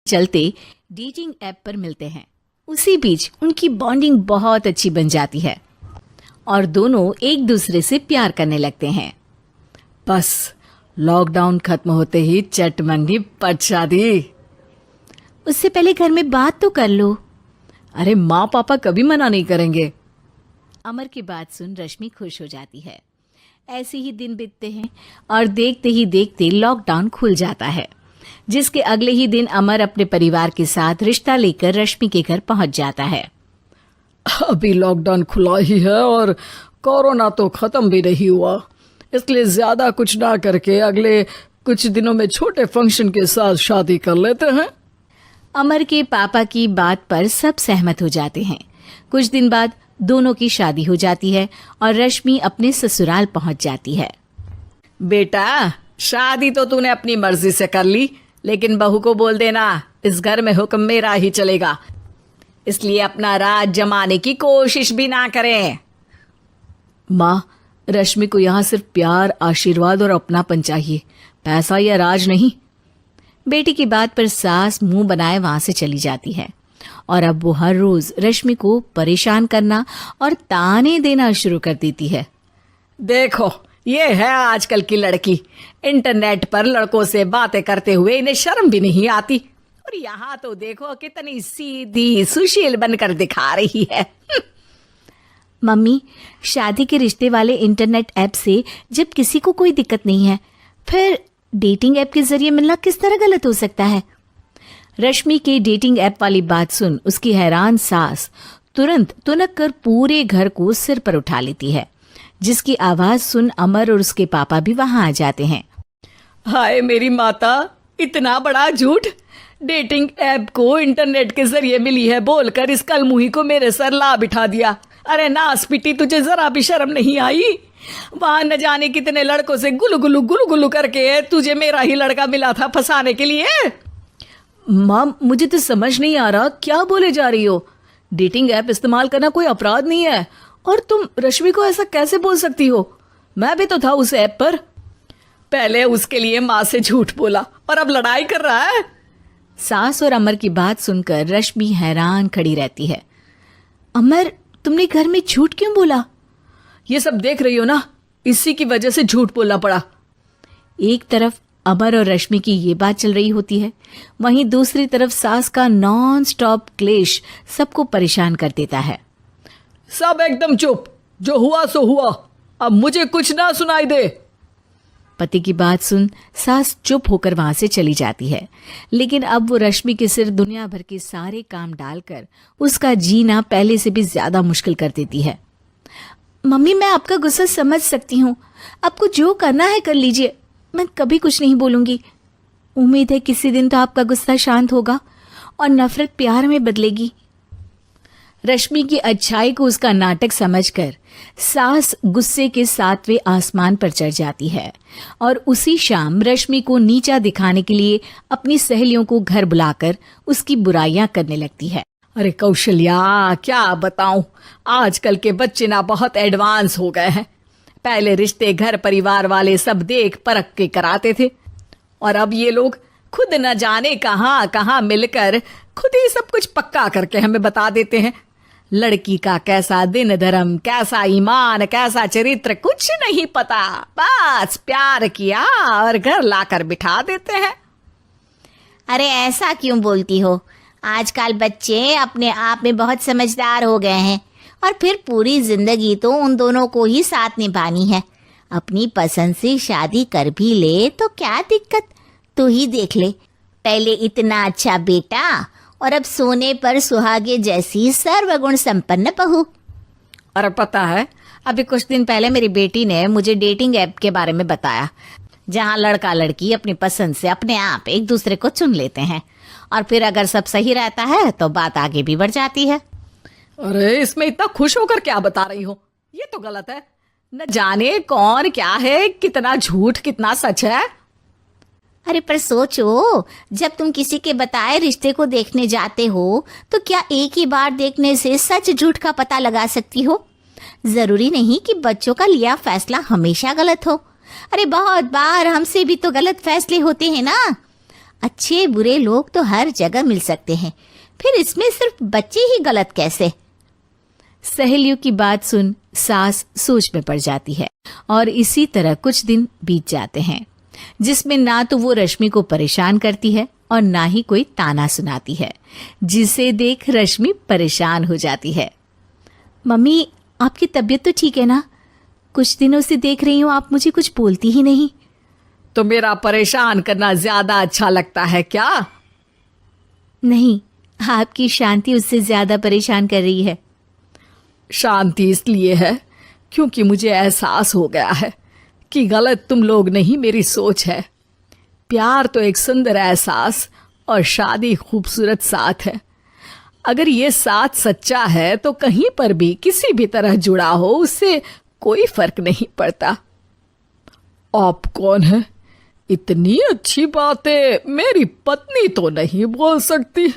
चलते dating app पर मिलते हैं। उसी बीच उनकी बॉन्डिंग बहुत अच्छी बन जाती है और दोनों एक दूसरे से प्यार करने लगते हैं। बस लॉकडाउन खत्म होते ही चट मंडी पट शादी। उससे पहले घर में बात तो कर लो। अरे माँ पापा कभी मना नहीं करेंगे। अमर की बात सुन रश्मि खुश हो जाती है। ऐसे ही दिन बीतते हैं और देखते ही देखते लॉकडाउन खुल जाता है, जिसके अगले ही दिन अमर अपने परिवार के साथ रिश्ता लेकर रश्मि के घर पहुंच जाता है। अभी लॉकडाउन खुला ही है और कोरोना तो खत्म भी नहीं हुआ, इसलिए ज्यादा कुछ ना करके अगले कुछ दिनों में छोटे फंक्शन के साथ शादी कर लेते हैं। अमर के पापा की बात पर सब सहमत हो जाते हैं। कुछ दिन बाद दोनों की शादी हो जाती है और रश्मि अपने ससुराल पहुंच जाती है। बेटा, शादी तो तूने अपनी मर्जी से कर ली, लेकिन बहू को बोल देना इस घर में हुक्म मेरा ही चलेगा, इसलिए अपना राज जमाने की कोशिश भी ना करें। माँ, रश्मि को यहाँ सिर्फ प्यार, आशीर्वाद और अपनापन चाहिए, पैसा या राज नहीं। बेटी की बात पर सास मुंह बनाए वहां से चली जाती है और अब वो हर रोज रश्मि को परेशान करना और ताने देना शुरू कर देती है। देखो, ये है आजकल की लड़की, इंटरनेट पर लड़कों से बातें करते हुए इन्हें शर्म भी नहीं आती, और यहाँ तो देखो कितनी सीधी सुशील बनकर दिखा रही है। मम्मी, शादी के रिश्ते वाले इंटरनेट ऐप से जब किसी को कोई दिक्कत नहीं है, फिर डेटिंग ऐप के जरिए मिलना किस तरह गलत हो सकता है? रश्मि के डेटिंग ऐप वाली बात सुन उसकी हैरान सास तुरंत तुनक कर पूरे घर को सिर पर उठा लेती है, जिसकी आवाज सुन अमर और उसके पापा भी वहां आ जाते हैं। हाय मेरी माता, इतना बड़ा झूठ! डेटिंग ऐप को इंटरनेट के जरिए मिली है बोलकर इस कलमुही को मेरे सर ला बिठा दिया। अरे नास पिटी, तुझे जरा भी शर्म नहीं आई? वहां न जाने कितने लड़कों से गुलु गुलु करके तुझे मेरा ही लड़का मिला था फंसाने के लिए। माँ, मुझे तो समझ नहीं आ रहा क्या बोले जा रही हो। डेटिंग ऐप इस्तेमाल करना कोई अपराध नहीं है, और तुम रश्मि को ऐसा कैसे बोल सकती हो? मैं भी तो था उस ऐप पर। पहले उसके लिए माँ से झूठ बोला और अब लड़ाई कर रहा है। सास और अमर की बात सुनकर रश्मि हैरान खड़ी रहती है। अमर, तुमने घर में झूठ क्यों बोला? ये सब देख रही हो ना, इसी की वजह से झूठ बोलना पड़ा। एक तरफ अमर और रश्मि की ये बात चल रही होती है, वहीं दूसरी तरफ सास का नॉन स्टॉप क्लेश सबको परेशान कर देता है। सब एकदम चुप, जो हुआ सो हुआ, अब मुझे कुछ ना सुनाई दे। पति की बात सुन सास चुप होकर वहां से चली जाती है, लेकिन अब वो रश्मि के सिर दुनिया भर के सारे काम डालकर उसका जीना पहले से भी ज्यादा मुश्किल कर देती है। मम्मी, मैं आपका गुस्सा समझ सकती हूँ, आपको जो करना है कर लीजिए, मैं कभी कुछ नहीं बोलूंगी। उम्मीद है किसी दिन तो आपका गुस्सा शांत होगा और नफरत प्यार में बदलेगी। रश्मि की अच्छाई को उसका नाटक समझकर सास गुस्से के 7वें आसमान पर चढ़ जाती है और उसी शाम रश्मि को नीचा दिखाने के लिए अपनी सहेलियों को घर बुलाकर उसकी बुराइयां करने लगती है। अरे कौशल्या, क्या बताऊं, आजकल के बच्चे ना बहुत एडवांस हो गए हैं। पहले रिश्ते घर परिवार वाले सब देख परख के कराते थे, और अब ये लोग खुद न जाने कहां कहां मिलकर खुद ही सब कुछ पक्का करके हमें बता देते हैं। लड़की का कैसा दिन धर्म, कैसा ईमान, कैसा चरित्र कुछ नहीं पता, बस प्यार किया और घर लाकर बिठा देते हैं। अरे ऐसा क्यों बोलती हो? आजकल बच्चे अपने आप में बहुत समझदार हो गए हैं, और फिर पूरी जिंदगी तो उन दोनों को ही साथ निभानी है। अपनी पसंद से शादी कर भी ले तो क्या दिक्कत, तू ही देख ले, पहले इतना अच्छा बेटा और अब सोने पर सुहागे जैसी सर्वगुण संपन्न बहू। और पता है, अभी कुछ दिन पहले मेरी बेटी ने मुझे डेटिंग ऐप के बारे में बताया, जहां लड़का लड़की अपनी पसंद से अपने आप एक दूसरे को चुन लेते हैं, और फिर अगर सब सही रहता है तो बात आगे भी बढ़ जाती है। अरे इसमें इतना खुश होकर क्या बता रही हो? ये तो गलत है। न जाने कौन क्या है, कितना झूठ कितना सच है। अरे पर सोचो, जब तुम किसी के बताए रिश्ते को देखने जाते हो तो क्या एक ही बार देखने से सच झूठ का पता लगा सकती हो? जरूरी नहीं कि बच्चों का लिया फैसला हमेशा गलत हो। अरे बहुत बार हमसे भी तो गलत फैसले होते हैं ना। अच्छे बुरे लोग तो हर जगह मिल सकते हैं, फिर इसमें सिर्फ बच्चे ही गलत कैसे? सहेलियों की बात सुन सास सोच में पड़ जाती है और इसी तरह कुछ दिन बीत जाते हैं जिसमें ना तो वो रश्मि को परेशान करती है और ना ही कोई ताना सुनाती है, जिसे देख रश्मि परेशान हो जाती है। मम्मी, आपकी तबीयत तो ठीक है ना? कुछ दिनों से देख रही हूँ आप मुझे कुछ बोलती ही नहीं। तो मेरा परेशान करना ज्यादा अच्छा लगता है क्या? नहीं, आपकी शांति उससे ज्यादा परेशान कर रही है। शांति इसलिए है क्योंकि मुझे एहसास हो गया है कि गलत तुम लोग नहीं, मेरी सोच है। प्यार तो एक सुंदर एहसास और शादी खूबसूरत साथ है। अगर ये साथ सच्चा है तो कहीं पर भी किसी भी तरह जुड़ा हो उससे कोई फर्क नहीं पड़ता। आप कौन है? इतनी अच्छी बातें मेरी पत्नी तो नहीं बोल सकती।